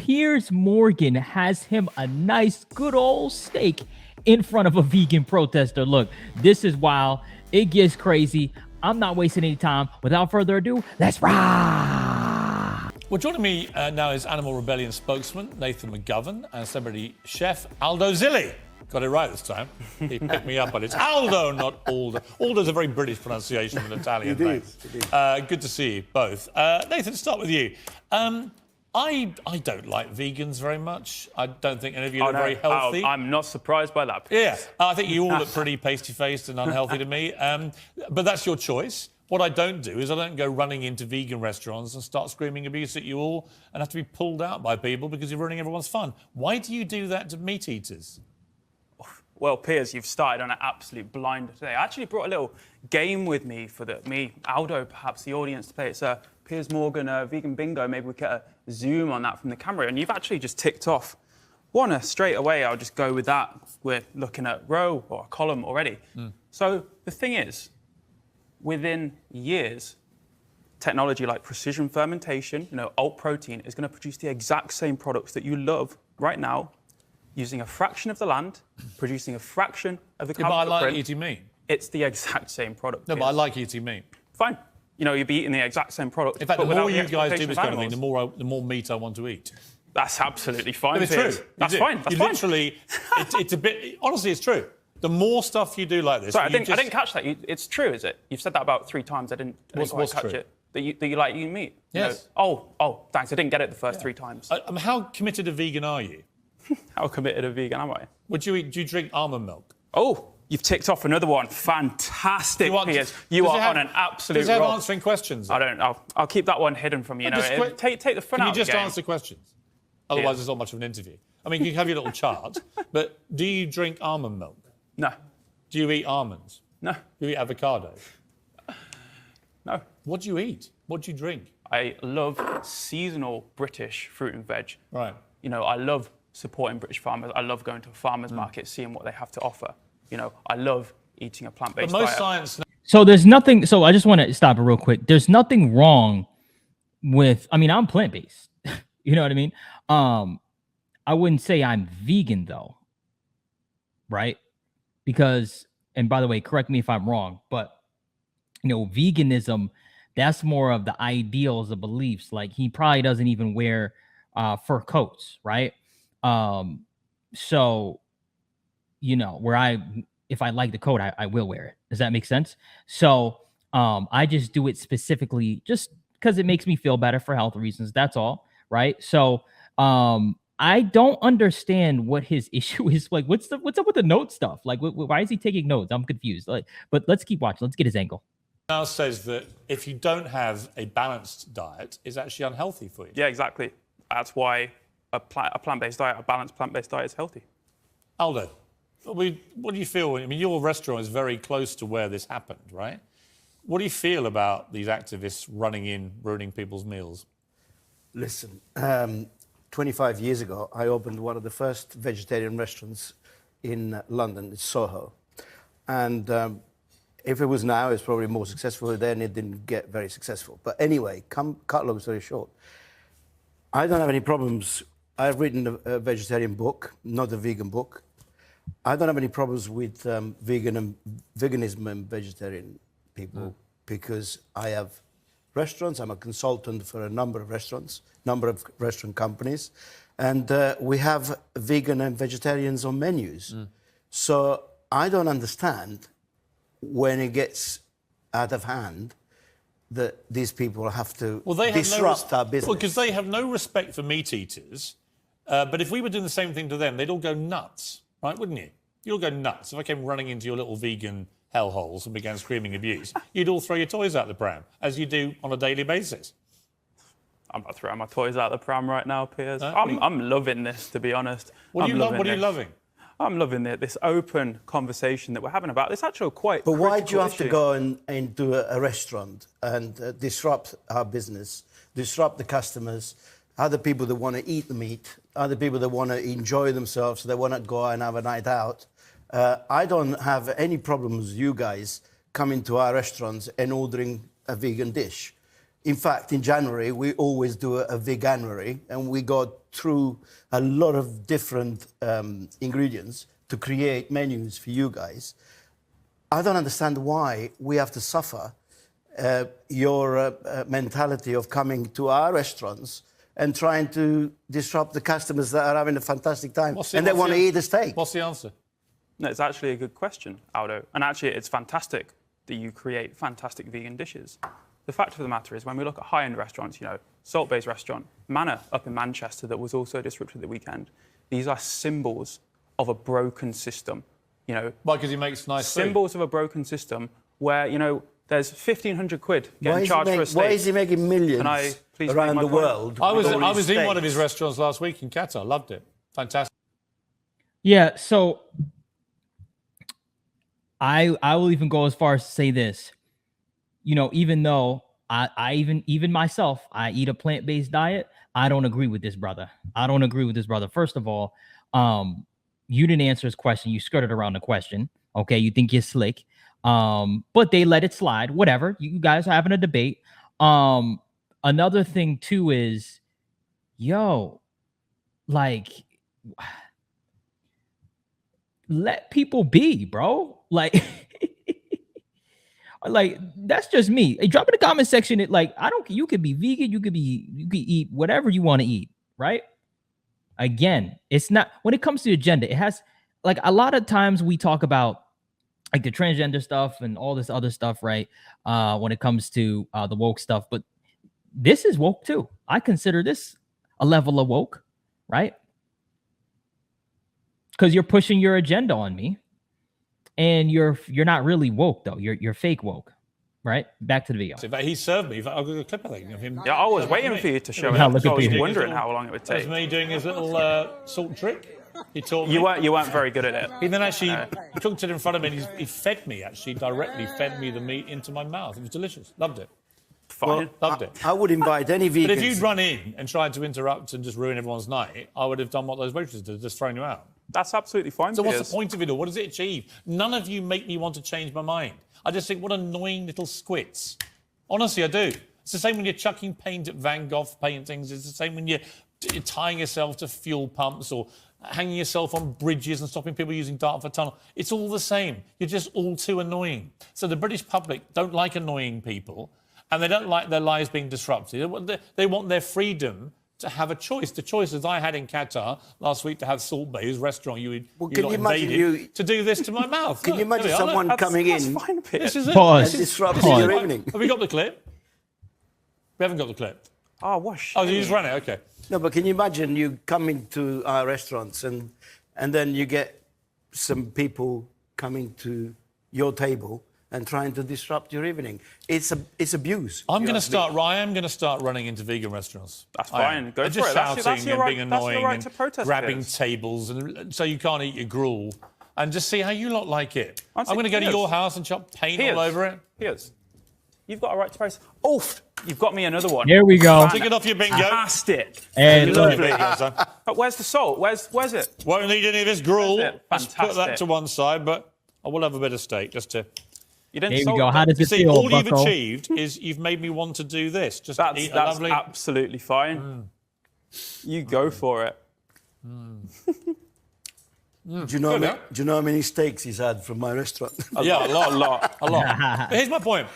Piers Morgan has him a nice, good old steak in front of a vegan protester. Look, this is wild. It gets crazy. I'm not wasting any time. Without further ado, let's ride. Well, joining me now is Animal Rebellion spokesman Nathan McGovern and celebrity chef Aldo Zilli. Got it right this time. He picked me up on it. It's Aldo, not Aldo. Aldo's a very British pronunciation of an Italian name. Good to see you both. Nathan, let's start with you. I don't like vegans very much. I don't think any of you are very healthy. I'm not surprised by that. Yeah, I think you all look pretty pasty-faced and unhealthy to me. But that's your choice. What I don't do is I don't go running into vegan restaurants and start screaming abuse at you all and have to be pulled out by people because you're ruining everyone's fun. Why do you do that to meat eaters? Well, Piers, you've started on an absolute blinder today. I actually brought a little game with me for me, Aldo, perhaps the audience to play. It's a Piers Morgan vegan bingo. Maybe we get a zoom on that from the camera. And you've actually just ticked off one straight away. I'll just go with that. We're looking at row or a column already. So the thing is, within years, technology like precision fermentation, alt protein, is going to produce the exact same products that you love right now, using a fraction of the land, producing a fraction of the carbon footprint. But I like footprint. eating meat. It's the exact same product. No, but I like eating meat. Fine. You'll be eating the exact same product. In fact, the more you guys do this kind of thing, animals. the more meat I want to eat. That's absolutely fine. It's true. That's fine. That's you fine. literally, it's a bit. Honestly, it's true. The more stuff you do like this, Sorry, I didn't catch that. It's true, is it? You've said that about 3 times. I didn't quite catch it. That you like eating meat. Yes. Oh, thanks. I didn't get it the first 3 times. How committed a vegan are you? How committed a vegan am I? Would you eat? Do you drink almond milk? Oh, you've ticked off another one. Fantastic, Piers. You are on an absolute Does it have roll. answering questions? I don't. I'll keep that one hidden from you. Take the fun out of the game. Can you just answer questions? Otherwise, it's not much of an interview. I mean, you have your little chart, but do you drink almond milk? No. Do you eat almonds? No. Do you eat avocado? No. What do you eat? What do you drink? I love seasonal British fruit and veg. Right. I love supporting British farmers. I love going to a farmer's market, seeing what they have to offer. I love eating a plant-based But most diet. science... So there's nothing. So I just want to stop it real quick. There's nothing wrong with. I mean, I'm plant-based. You know what I mean? I wouldn't say I'm vegan though. Right? Because, and by the way, correct me if I'm wrong, but veganism, that's more of the ideals, the beliefs. Like he probably doesn't even wear fur coats, right? So, where if I like the coat, I will wear it. Does that make sense? So I just do it specifically just because it makes me feel better for health reasons. That's all, right? So I don't understand what his issue is. Like, what's up with the note stuff? Like, why is he taking notes? I'm confused. But let's keep watching. Let's get his angle. Now says that if you don't have a balanced diet, it's actually unhealthy for you. Yeah, exactly. That's why a plant-based diet, a balanced plant-based diet is healthy. Aldo, what do you feel? I mean, your restaurant is very close to where this happened, right? What do you feel about these activists running in, ruining people's meals? Listen, 25 years ago, I opened one of the first vegetarian restaurants in London, it's Soho. And if it was now, it's probably more successful. Then it didn't get very successful. But anyway, cut long story short, I don't have any problems. I've written a vegetarian book, not a vegan book. I don't have any problems with veganism and vegetarian people because I have restaurants. I'm a consultant for a number of restaurants, number of restaurant companies, and we have vegan and vegetarians on menus. So I don't understand when it gets out of hand that these people have to disrupt our business. Well, because they have no respect for meat eaters. But if we were doing the same thing to them, they'd all go nuts, right? Wouldn't you? You'd all go nuts. If I came running into your little vegan hellholes and began screaming abuse, you'd all throw your toys out the pram, as you do on a daily basis. I'm not throwing my toys out the pram right now, Piers. I'm loving this, to be honest. What are you loving? I'm loving this open conversation that we're having about this actual quite. But why do you have to go and do a restaurant and disrupt our business, disrupt the customers, other people that want to eat the meat, other people that want to enjoy themselves, they want to go out and have a night out? I don't have any problems with you guys coming to our restaurants and ordering a vegan dish. In fact, in January, we always do a veganuary, and we go through a lot of different ingredients to create menus for you guys. I don't understand why we have to suffer your mentality of coming to our restaurants and trying to disrupt the customers that are having a fantastic time and they want to eat a steak. What's the answer? No, it's actually a good question, Aldo. And actually, it's fantastic that you create fantastic vegan dishes. The fact of the matter is, when we look at high-end restaurants, Salt-Based restaurant, Manor up in Manchester that was also disrupted at the weekend, these are symbols of a broken system. Why? Because he makes nice symbols food. of a broken system where, there's 1,500 quid getting charged for a steak. Why is he making millions around the world? I was in one of his restaurants last week in Qatar. Loved it. Fantastic. Yeah, so I will even go as far as to say this. Even though I even myself, I eat a plant-based diet, I don't agree with this brother. First of all, you didn't answer his question. You skirted around the question. Okay, you think you're slick. But they let it slide. Whatever. You guys are having a debate. Another thing too is, let people be, bro. Like that's just me. Hey, drop in the comment section. You could be vegan. You could eat whatever you want to eat, right? Again, it's not, when it comes to agenda, it has, a lot of times we talk about the transgender stuff and all this other stuff, right? When it comes to the woke stuff, but this is woke too. I consider this a level of woke, right? Because you're pushing your agenda on me, and you're not really woke though. You're fake woke, right? Back to the video. But he served me. I've got a clip, I think, of him. Yeah, I was waiting for you to show it. I was wondering how long it would take. That was me doing his little salt trick. He taught me. You weren't very good at it. He then actually cooked it in front of me, and he fed me, directly fed me the meat into my mouth. It was delicious. Loved it. Fine. Loved it. I would invite any vegans. But if you'd run in and tried to interrupt and just ruin everyone's night, I would have done what those waitresses did, just thrown you out. That's absolutely fine. So what's the point of it all? What does it achieve? None of you make me want to change my mind. I just think, what annoying little squits. Honestly, I do. It's the same when you're chucking paint at Van Gogh paintings. It's the same when you're tying yourself to fuel pumps or hanging yourself on bridges and stopping people using Dartford Tunnel. It's all the same. You're just all too annoying. So the British public don't like annoying people, and they don't like their lives being disrupted. They want their freedom to have a choice. The choices I had in Qatar last week to have Salt-Based restaurant, you invaded to do this to my mouth. Can you imagine someone coming in? Fine, this is it. Pause. Disrupting your evening. Have we got the clip? We haven't got the clip. Oh, wash. Oh, you just ran it. Okay. No, but can you imagine you coming to our restaurants and then you get some people coming to your table and trying to disrupt your evening? It's abuse. I am going to start running into vegan restaurants. That's fine. Go for just it. Shouting That's your and right, being annoying that's your right to protest, and grabbing Piers. tables, and so you can't eat your gruel, and just see how you lot like it. Honestly, I'm going to go to Piers. your house and chop paint Piers. all over it. Piers, you've got a right to protest. Oof! You've got me another one. Here we go. Take it off your bingo. Fantastic. And Love look, your bingo, son. But where's the salt? Where's it? Won't need any of this gruel. That's it. Let's put that Fantastic. to one side, but I will have a bit of steak just to. You didn't here we salt go. it. How does You it see, feel, all you've bucko? achieved is you've made me want to do this. Just That's eat a lovely. absolutely fine. You go for it. Do you know how many steaks he's had from my restaurant? Yeah, a lot. But here's my point.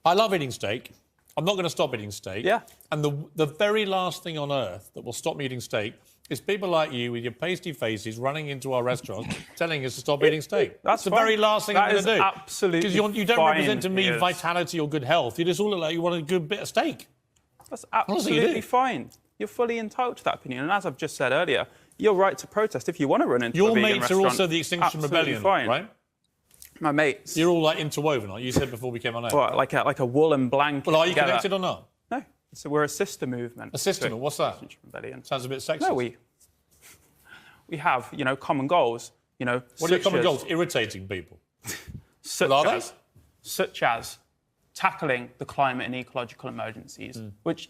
I love eating steak. I'm not going to stop eating steak. Yeah. And the very last thing on earth that will stop me eating steak is people like you with your pasty faces running into our restaurants telling us to stop eating steak. That's the fine. very last thing That I'm going is to do. absolutely Because you don't fine, represent to me Piers. vitality or good health. You just all look like you want a good bit of steak. That's Honestly, you absolutely do. fine. You're fully entitled to that opinion. And as I've just said earlier, you're right to protest if you want to run into a Your vegan mates are restaurant. also the Extinction Absolutely Rebellion, fine. right? My mates. You're all like interwoven, aren't you? You said before we came on air. What, like a woolen blanket. Well, are you together. connected or not? No. So we're a sister movement. A sister movement? What's that? Extinction Rebellion. Sounds a bit sexist. No, we have, common goals. What are your common goals? Irritating people. Such What are as, such as tackling the climate and ecological emergencies, which,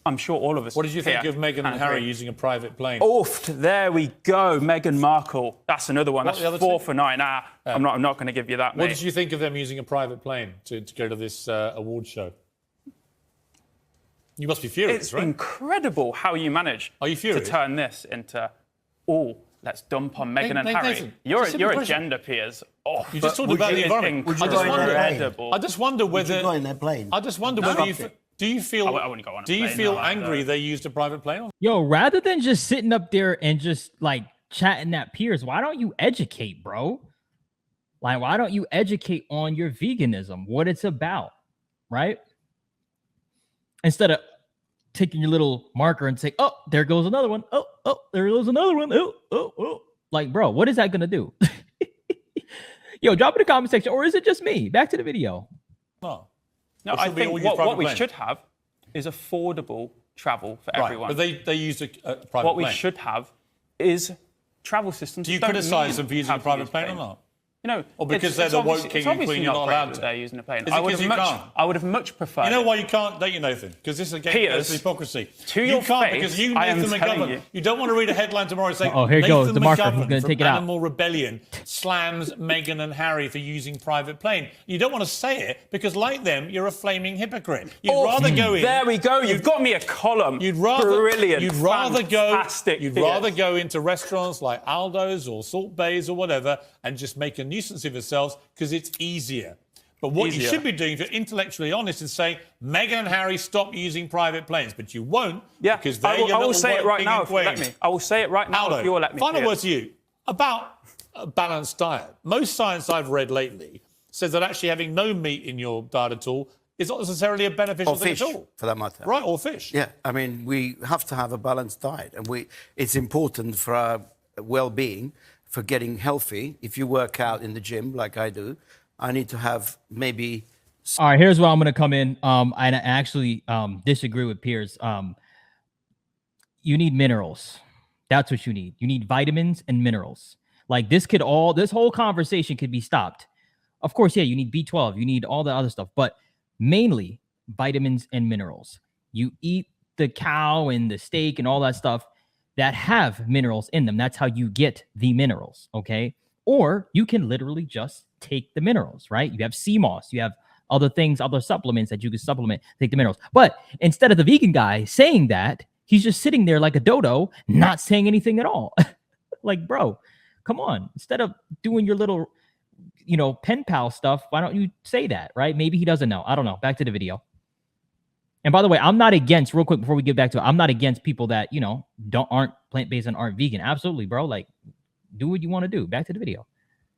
I'm sure all of us. What did you think here of Meghan can and Harry agree. using a private plane? Oofed, there we go. Meghan Markle. That's another one. What, That's the other 4 two? for 9. I'm not going to give you that, What mate. did you think of them using a private plane to go to this award show? You must be furious, It's right? incredible how you manage Are you to furious? turn this into, let's dump on Meghan and Harry. Nathan, Your it's a simple agenda, Piers. Oh, You just talked about the environment. Would you go in their plane? incredible. I just wonder Would you whether. go in their plane? I just wonder whether you. Stop it. Do you feel? I wouldn't go on a do you plane, feel no, angry no. they used a private plane? Yo, rather than just sitting up there and just like chatting at Piers, why don't you educate, bro? Like, why don't you educate on your veganism, what it's about, right? Instead of taking your little marker and say, oh, there goes another one. Oh, there goes another one. Oh. Like, bro, what is that going to do? Yo, drop in the comment section. Or is it just me? Back to the video. No. No, Or I should we all think use private what we planes? should have is affordable travel for Right, everyone. but they used a private what we plane. should have is travel systems. Do you that don't criticise need them for using to a have to private use plane or planes. not? You know, Or because it's they're the woke obviously- king it's and obviously queen, you're not great allowed that to. they're using a plane. Is it 'cause you can't? I would have much preferred. You know why you can't, don't you, Nathan? Because this is against Piers, hypocrisy. to you your can't face, because you, I am Nathan telling McGovern, you. you don't want to read a headline tomorrow saying Oh, here Nathan goes the marker. He's McGovern gonna from take it out. Animal Rebellion slams Meghan and Harry for using private plane. You don't want to say it because, like them, you're a flaming hypocrite. You'd rather go in. There we go. You've got me a column. You'd rather brilliant. You'd rather fantastic, go. You'd Piers. rather go into restaurants like Aldo's or Salt Bays or whatever and just make a nuisance of yourselves because it's easier. But what you Easier. should be doing, if you're intellectually honest, is saying Meghan and Harry stop using private planes, but you won't because they're your I will little say it woke right king now and if you let queen. me. I will say it right now Aldo, if you will let me. final Piers. word to you about a balanced diet. Most science I've read lately says that actually having no meat in your diet at all is not necessarily a beneficial Or thing fish, at all. for that matter. Right, or fish. Yeah, I mean, we have to have a balanced diet, and it's important for our well-being, for getting healthy. If you work out in the gym like I do, I need to have maybe. All right, here's where I'm going to come in. I actually disagree with Piers. You need minerals. That's what you need. You need vitamins and minerals. Like this whole conversation could be stopped. Of course, yeah, you need B12. You need all the other stuff, but mainly vitamins and minerals. You eat the cow and the steak and all that stuff that have minerals in them. That's how you get the minerals, okay? Or you can literally just take the minerals, right? You have sea moss. You have other things, other supplements that you can supplement, take the minerals. But instead of the vegan guy saying that, he's just sitting there like a dodo, not saying anything at all. Like, bro, come on. Instead of doing your little, pen pal stuff, why don't you say that, right? Maybe he doesn't know. I don't know. Back to the video. And by the way, I'm not against, real quick before we get back to it, I'm not against people that, aren't plant-based and aren't vegan. Absolutely, bro. Like, do what you want to do. Back to the video.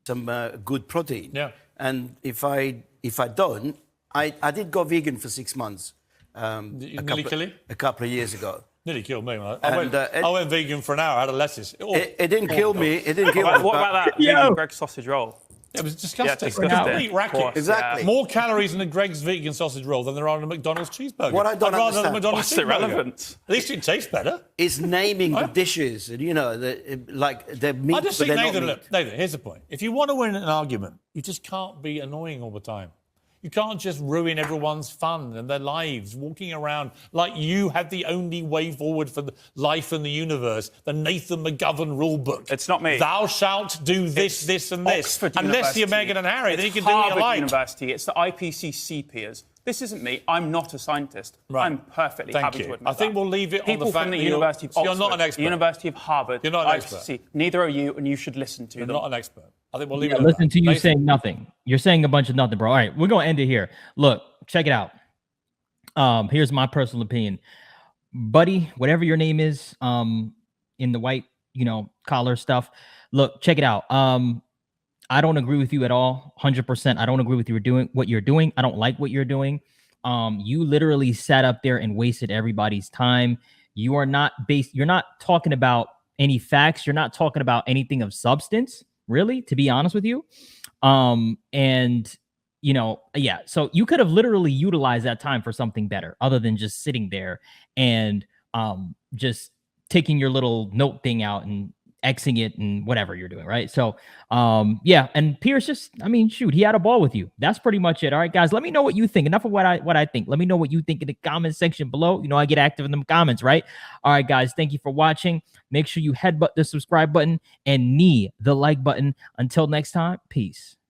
Some good protein. Yeah. And if I don't, I did go vegan for 6 months. Nearly kill you? A couple of years ago. Nearly killed me. I And, went vegan for an hour. I had a lettuce. It didn't kill me. It didn't kill me. What but- about that Yo. vegan Greg's sausage roll? It was disgusting. disgusting. Complete racket. Exactly. More calories in a Greg's vegan sausage roll than there are in a McDonald's cheeseburger. What I don't I'd rather have a understand- McDonald's What's cheeseburger. irrelevant? At least it tastes better. It's naming the Huh? dishes, and like the meat, I just but think, they're not Nathan, meat. look, Nathan, here's the point. If you want to win an argument, you just can't be annoying all the time. You can't just ruin everyone's fun and their lives, walking around like you have the only way forward for the life and the universe, the Nathan McGovern rule book. It's not me. Thou shalt do this, It's this, and this. Oxford Unless you're University. Meghan and Harry, then you It's can do what you Harvard like. University. It's the IPCC, Piers. This isn't me. I'm not a scientist. Right. I'm perfectly Thank happy you. to admit I think that. we'll leave it on the People fact from the that you're- University of so Oxford, you're not an expert. the University of Harvard, You're not an expert. IPCC. Neither are you, and you should listen to You're them. not an expert. I think we'll leave Yeah, it at listen that. to you Nathan? saying nothing. You're saying a bunch of nothing, bro. All right, we're going to end it here. Look, check it out. Here's my personal opinion. Buddy, whatever your name is, in the white, collar stuff. Look, check it out. I don't agree with you at all. 100%. I don't agree with what you're doing. I don't like what you're doing. You literally sat up there and wasted everybody's time. You're not talking about any facts. You're not talking about anything of substance, really, to be honest with you. Yeah. So you could have literally utilized that time for something better other than just sitting there and just taking your little note thing out and Xing it and whatever you're doing, right? So, yeah. And Piers shoot, he had a ball with you. That's pretty much it. All right, guys, let me know what you think. Enough of what I think. Let me know what you think in the comment section below. I get active in the comments, right? All right, guys, thank you for watching. Make sure you headbutt the subscribe button and knee the like button. Until next time, peace.